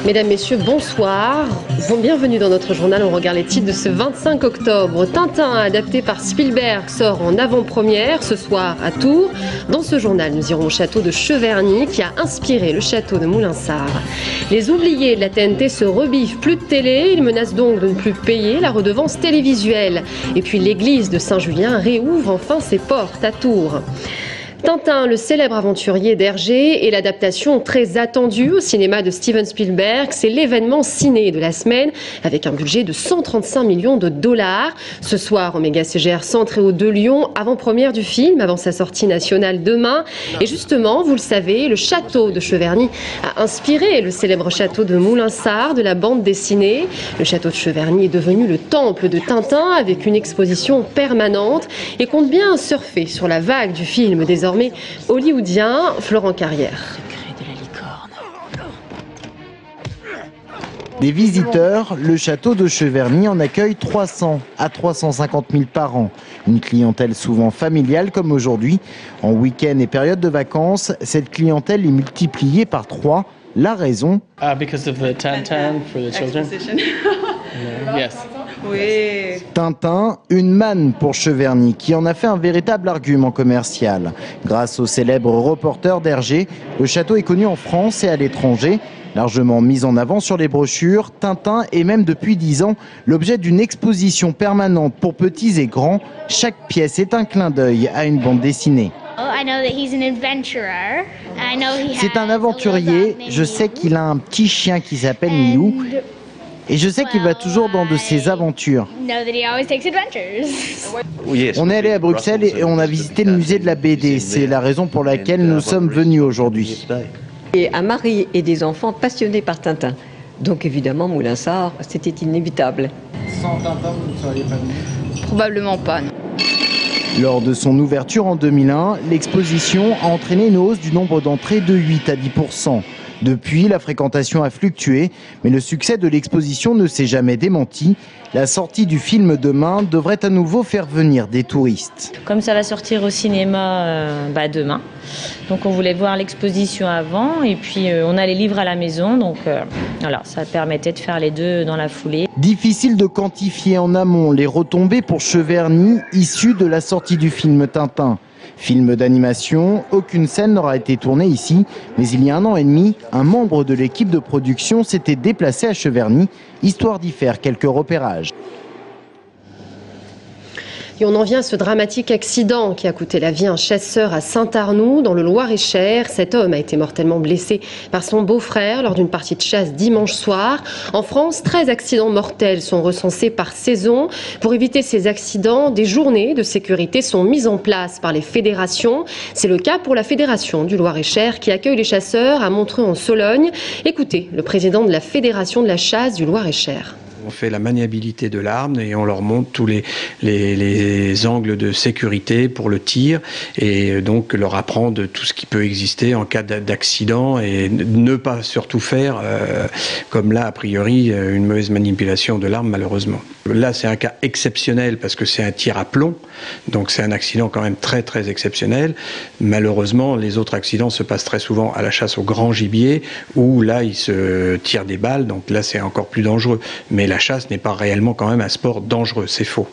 Mesdames, Messieurs, bonsoir. Bienvenue dans notre journal. On regarde les titres de ce 25 octobre. Tintin, adapté par Spielberg, sort en avant-première ce soir à Tours. Dans ce journal, nous irons au château de Cheverny qui a inspiré le château de Moulinsart. Les oubliés de la TNT se rebiffent. Plus de télé. Ils menacent donc de ne plus payer la redevance télévisuelle. Et puis l'église de Saint-Julien réouvre enfin ses portes à Tours. Tintin, le célèbre aventurier d'Hergé, et l'adaptation très attendue au cinéma de Steven Spielberg, c'est l'événement ciné de la semaine avec un budget de 135 millions de dollars. Ce soir, au Méga CGR Centre et aux Deux Lions, avant-première du film, avant sa sortie nationale demain. Et justement, vous le savez, le château de Cheverny a inspiré le célèbre château de Moulinsart de la bande dessinée. Le château de Cheverny est devenu le temple de Tintin avec une exposition permanente et compte bien surfer sur la vague du film désormais hollywoodien. Florent Carrière. Des visiteurs, le château de Cheverny en accueille 300 à 350 000 par an. Une clientèle souvent familiale comme aujourd'hui. En week-end et période de vacances, cette clientèle est multipliée par 3. La raison? Because of the Tintin for the children. Yes. Oui. Tintin, une manne pour Cheverny, qui en a fait un véritable argument commercial. Grâce au célèbre reporter d'Hergé, le château est connu en France et à l'étranger. Largement mis en avant sur les brochures, Tintin est même depuis 10 ans l'objet d'une exposition permanente pour petits et grands. Chaque pièce est un clin d'œil à une bande dessinée. C'est un aventurier, je sais qu'il a un petit chien qui s'appelle Milou. Et je sais qu'il va toujours dans de ses aventures. On est allé à Bruxelles et on a visité le musée de la BD. C'est la raison pour laquelle nous sommes venus aujourd'hui. Et un mari et des enfants passionnés par Tintin. Donc évidemment, Moulinsart, c'était inévitable. Sans Tintin, vous ne seriez pas venu? Probablement pas, non. Lors de son ouverture en 2001, l'exposition a entraîné une hausse du nombre d'entrées de 8 à 10%. Depuis, la fréquentation a fluctué, mais le succès de l'exposition ne s'est jamais démenti. La sortie du film demain devrait à nouveau faire venir des touristes. Comme ça va sortir au cinéma demain, donc on voulait voir l'exposition avant et puis on a les livres à la maison, donc voilà, ça permettait de faire les deux dans la foulée. Difficile de quantifier en amont les retombées pour Cheverny issues de la sortie du film Tintin. Film d'animation, aucune scène n'aura été tournée ici, mais il y a 1 an et demi, un membre de l'équipe de production s'était déplacé à Cheverny, histoire d'y faire quelques repérages. Et on en vient à ce dramatique accident qui a coûté la vie à un chasseur à Saint-Arnoux, dans le Loir-et-Cher. Cet homme a été mortellement blessé par son beau-frère lors d'une partie de chasse dimanche soir. En France, 13 accidents mortels sont recensés par saison. Pour éviter ces accidents, des journées de sécurité sont mises en place par les fédérations. C'est le cas pour la Fédération du Loir-et-Cher qui accueille les chasseurs à Montreux-en-Sologne. Écoutez le président de la Fédération de la chasse du Loir-et-Cher. On fait la maniabilité de l'arme et on leur montre tous les angles de sécurité pour le tir et donc leur apprendre tout ce qui peut exister en cas d'accident et ne pas surtout faire, comme là a priori, une mauvaise manipulation de l'arme malheureusement. Là c'est un cas exceptionnel parce que c'est un tir à plomb, donc c'est un accident quand même très très exceptionnel. Malheureusement les autres accidents se passent très souvent à la chasse au grand gibier où là ils se tirent des balles, donc là c'est encore plus dangereux. Mais la chasse n'est pas réellement quand même un sport dangereux, c'est faux.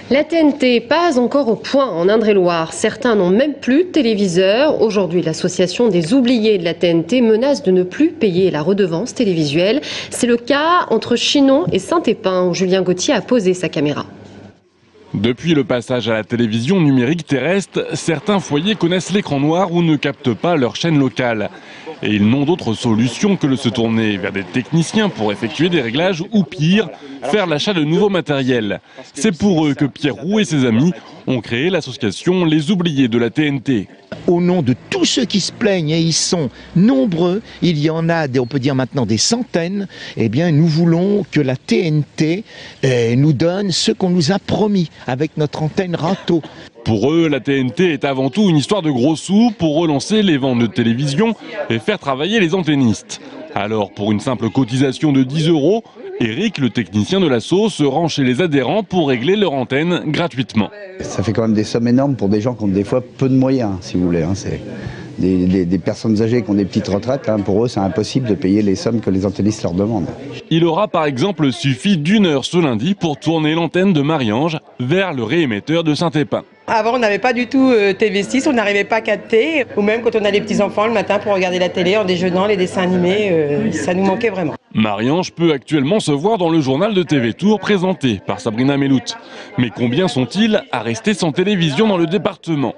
La TNT, pas encore au point en Indre-et-Loire. Certains n'ont même plus de téléviseur. Aujourd'hui, l'association des oubliés de la TNT menace de ne plus payer la redevance télévisuelle. C'est le cas entre Chinon et Saint-Épin, où Julien Gauthier a posé sa caméra. Depuis le passage à la télévision numérique terrestre, certains foyers connaissent l'écran noir ou ne captent pas leur chaîne locale. Et ils n'ont d'autre solution que de se tourner vers des techniciens pour effectuer des réglages ou pire, faire l'achat de nouveaux matériels. C'est pour eux que Pierre Roux et ses amis ont créé l'association Les Oubliés de la TNT. Au nom de tous ceux qui se plaignent, et ils sont nombreux, il y en a, on peut dire maintenant des centaines, eh bien nous voulons que la TNT nous donne ce qu'on nous a promis avec notre antenne râteau. Pour eux, la TNT est avant tout une histoire de gros sous pour relancer les ventes de télévision et faire travailler les antennistes. Alors pour une simple cotisation de 10 €, Eric, le technicien de l'asso, se rend chez les adhérents pour régler leur antenne gratuitement. Ça fait quand même des sommes énormes pour des gens qui ont des fois peu de moyens, si vous voulez. C'est des personnes âgées qui ont des petites retraites. Pour eux, c'est impossible de payer les sommes que les antennistes leur demandent. Il aura par exemple suffi d'1 heure ce lundi pour tourner l'antenne de Marie-Ange vers le réémetteur de Saint-Épin. Avant, on n'avait pas du tout TV6, on n'arrivait pas à capter. Ou même quand on a les petits-enfants le matin pour regarder la télé en déjeunant, les dessins animés, ça nous manquait vraiment. Marie-Ange peut actuellement se voir dans le journal de TV Tour présenté par Sabrina Mellout. Mais combien sont-ils à rester sans télévision dans le département?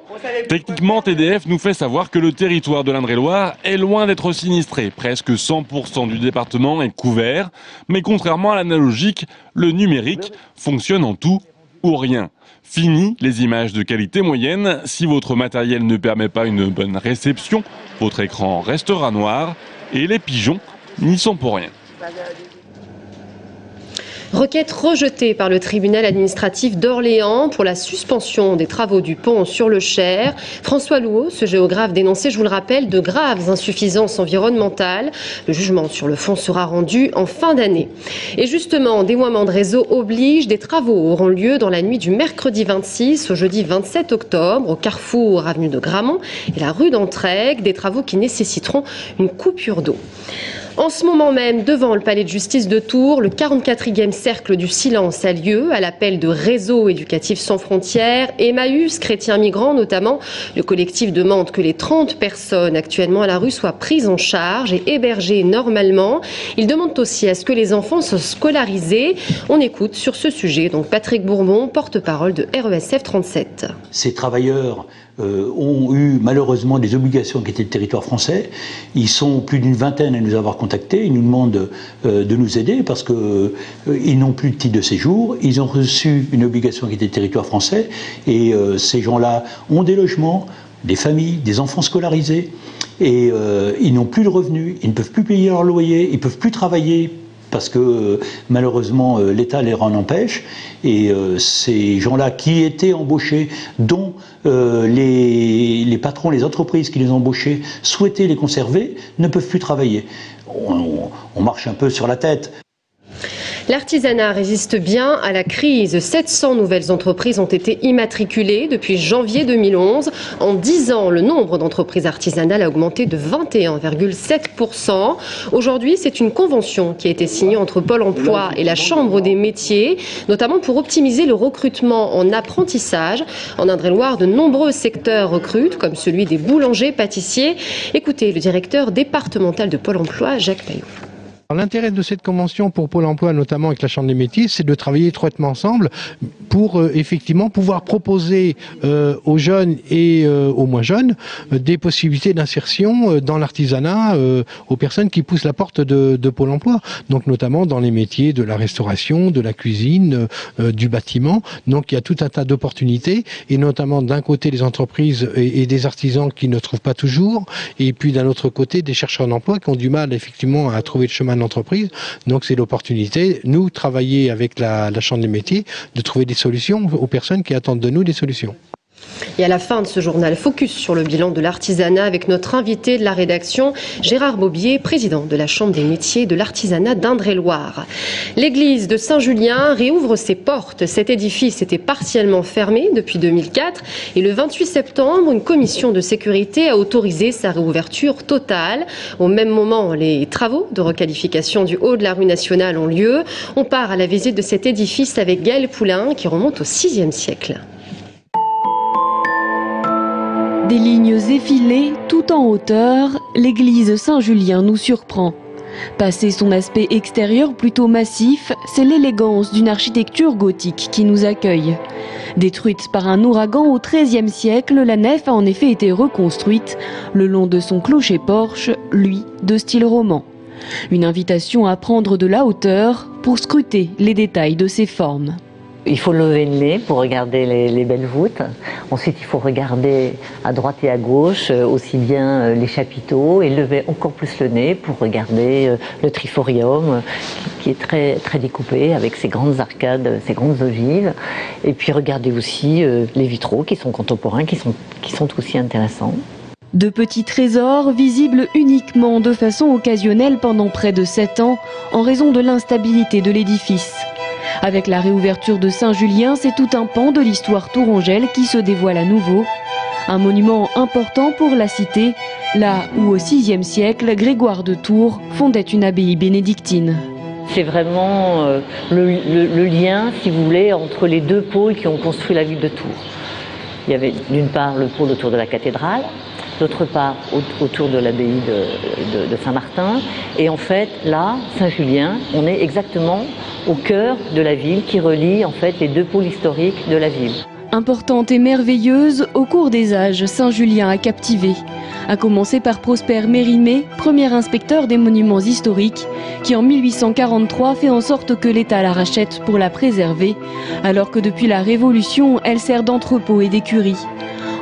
Techniquement, TDF nous fait savoir que le territoire de l'Indre-et-Loire est loin d'être sinistré. Presque 100% du département est couvert. Mais contrairement à l'analogique, le numérique fonctionne en tout ou rien. Fini les images de qualité moyenne. Si votre matériel ne permet pas une bonne réception, votre écran restera noir et les pigeons n'y sont pour rien. Requête rejetée par le tribunal administratif d'Orléans pour la suspension des travaux du pont sur le Cher. François Louot, ce géographe, dénonçait, je vous le rappelle, de graves insuffisances environnementales. Le jugement sur le fond sera rendu en fin d'année. Et justement, dévoiement de réseau oblige, des travaux auront lieu dans la nuit du mercredi 26 au jeudi 27 octobre au carrefour avenue de Gramont et la rue d'Entraigues. Des travaux qui nécessiteront une coupure d'eau. En ce moment même, devant le palais de justice de Tours, le 44e cercle du silence a lieu à l'appel de Réseau éducatif sans frontières, Emmaüs, chrétiens migrants notamment. Le collectif demande que les 30 personnes actuellement à la rue soient prises en charge et hébergées normalement. Ils demandent aussi à ce que les enfants soient scolarisés. On écoute sur ce sujet donc Patrick Bourbon, porte-parole de RESF 37. Ces travailleurs ont eu malheureusement des obligations qui étaient de territoire français. Ils sont plus d'une vingtaine à nous avoir contactés. Ils nous demandent de nous aider parce qu'ils n'ont plus de titre de séjour. Ils ont reçu une obligation qui était de territoire français. Et ces gens-là ont des logements, des familles, des enfants scolarisés. Et ils n'ont plus de revenus. Ils ne peuvent plus payer leur loyer. Ils ne peuvent plus travailler parce que malheureusement l'État les en empêche, et ces gens-là qui étaient embauchés, dont les patrons, les entreprises qui les embauchaient souhaitaient les conserver, ne peuvent plus travailler. On marche un peu sur la tête. L'artisanat résiste bien à la crise. 700 nouvelles entreprises ont été immatriculées depuis janvier 2011. En 10 ans, le nombre d'entreprises artisanales a augmenté de 21,7%. Aujourd'hui, c'est une convention qui a été signée entre Pôle emploi et la Chambre des métiers, notamment pour optimiser le recrutement en apprentissage. En Indre-et-Loire, de nombreux secteurs recrutent, comme celui des boulangers-pâtissiers. Écoutez le directeur départemental de Pôle emploi, Jacques Paillot. L'intérêt de cette convention pour Pôle emploi, notamment avec la Chambre des métiers, c'est de travailler étroitement ensemble pour effectivement pouvoir proposer aux jeunes et aux moins jeunes des possibilités d'insertion dans l'artisanat aux personnes qui poussent la porte de Pôle emploi. Donc notamment dans les métiers de la restauration, de la cuisine, du bâtiment. Donc il y a tout un tas d'opportunités, et notamment d'un côté les entreprises et des artisans qui ne trouvent pas toujours, et puis d'un autre côté des chercheurs d'emploi qui ont du mal effectivement à trouver le chemin d'entreprise. Donc c'est l'opportunité, nous, travailler avec la Chambre des métiers, de trouver des solutions aux personnes qui attendent de nous des solutions. Et à la fin de ce journal, focus sur le bilan de l'artisanat avec notre invité de la rédaction, Gérard Bobier, président de la Chambre des métiers de l'artisanat d'Indre-et-Loire. L'église de Saint-Julien réouvre ses portes. Cet édifice était partiellement fermé depuis 2004 et le 28 septembre, une commission de sécurité a autorisé sa réouverture totale. Au même moment, les travaux de requalification du haut de la rue nationale ont lieu. On part à la visite de cet édifice avec Gaël Poulain qui remonte au VIe siècle. Des lignes effilées, tout en hauteur, l'église Saint-Julien nous surprend. Passé son aspect extérieur plutôt massif, c'est l'élégance d'une architecture gothique qui nous accueille. Détruite par un ouragan au XIIIe siècle, la nef a en effet été reconstruite, le long de son clocher-porche, lui, de style roman. Une invitation à prendre de la hauteur pour scruter les détails de ses formes. Il faut lever le nez pour regarder les belles voûtes. Ensuite, il faut regarder à droite et à gauche aussi bien les chapiteaux et lever encore plus le nez pour regarder le triforium qui est très, très découpé avec ses grandes arcades, ses grandes ogives. Et puis regarder aussi les vitraux qui sont contemporains, qui sont aussi intéressants. De petits trésors visibles uniquement de façon occasionnelle pendant près de 7 ans en raison de l'instabilité de l'édifice. Avec la réouverture de Saint-Julien, c'est tout un pan de l'histoire tourangelle qui se dévoile à nouveau. Un monument important pour la cité, là où au VIe siècle, Grégoire de Tours fondait une abbaye bénédictine. C'est vraiment le lien, si vous voulez, entre les deux pôles qui ont construit la ville de Tours. Il y avait d'une part le pôle autour de la cathédrale, d'autre part autour de l'abbaye de Saint-Martin. Et en fait, là, Saint-Julien, on est exactement au cœur de la ville qui relie en fait les deux pôles historiques de la ville. Importante et merveilleuse, au cours des âges, Saint-Julien a captivé. A commencer par Prosper Mérimée, premier inspecteur des monuments historiques, qui en 1843 fait en sorte que l'État la rachète pour la préserver, alors que depuis la Révolution, elle sert d'entrepôt et d'écurie.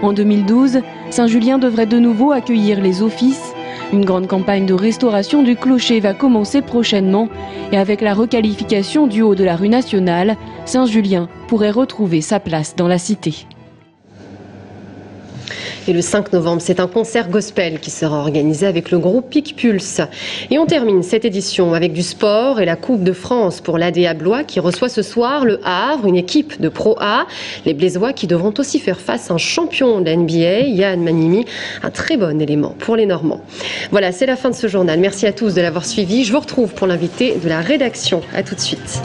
En 2012, Saint-Julien devrait de nouveau accueillir les offices. Une grande campagne de restauration du clocher va commencer prochainement et avec la requalification du haut de la rue nationale, Saint-Julien pourrait retrouver sa place dans la cité. Et le 5 novembre, c'est un concert gospel qui sera organisé avec le groupe Picpulse. Et on termine cette édition avec du sport et la Coupe de France pour l'ADA Blois qui reçoit ce soir le Havre, une équipe de Pro A. Les Blésois qui devront aussi faire face à un champion de la NBA, Yann Manimi, un très bon élément pour les Normands. Voilà, c'est la fin de ce journal. Merci à tous de l'avoir suivi. Je vous retrouve pour l'invité de la rédaction. À tout de suite.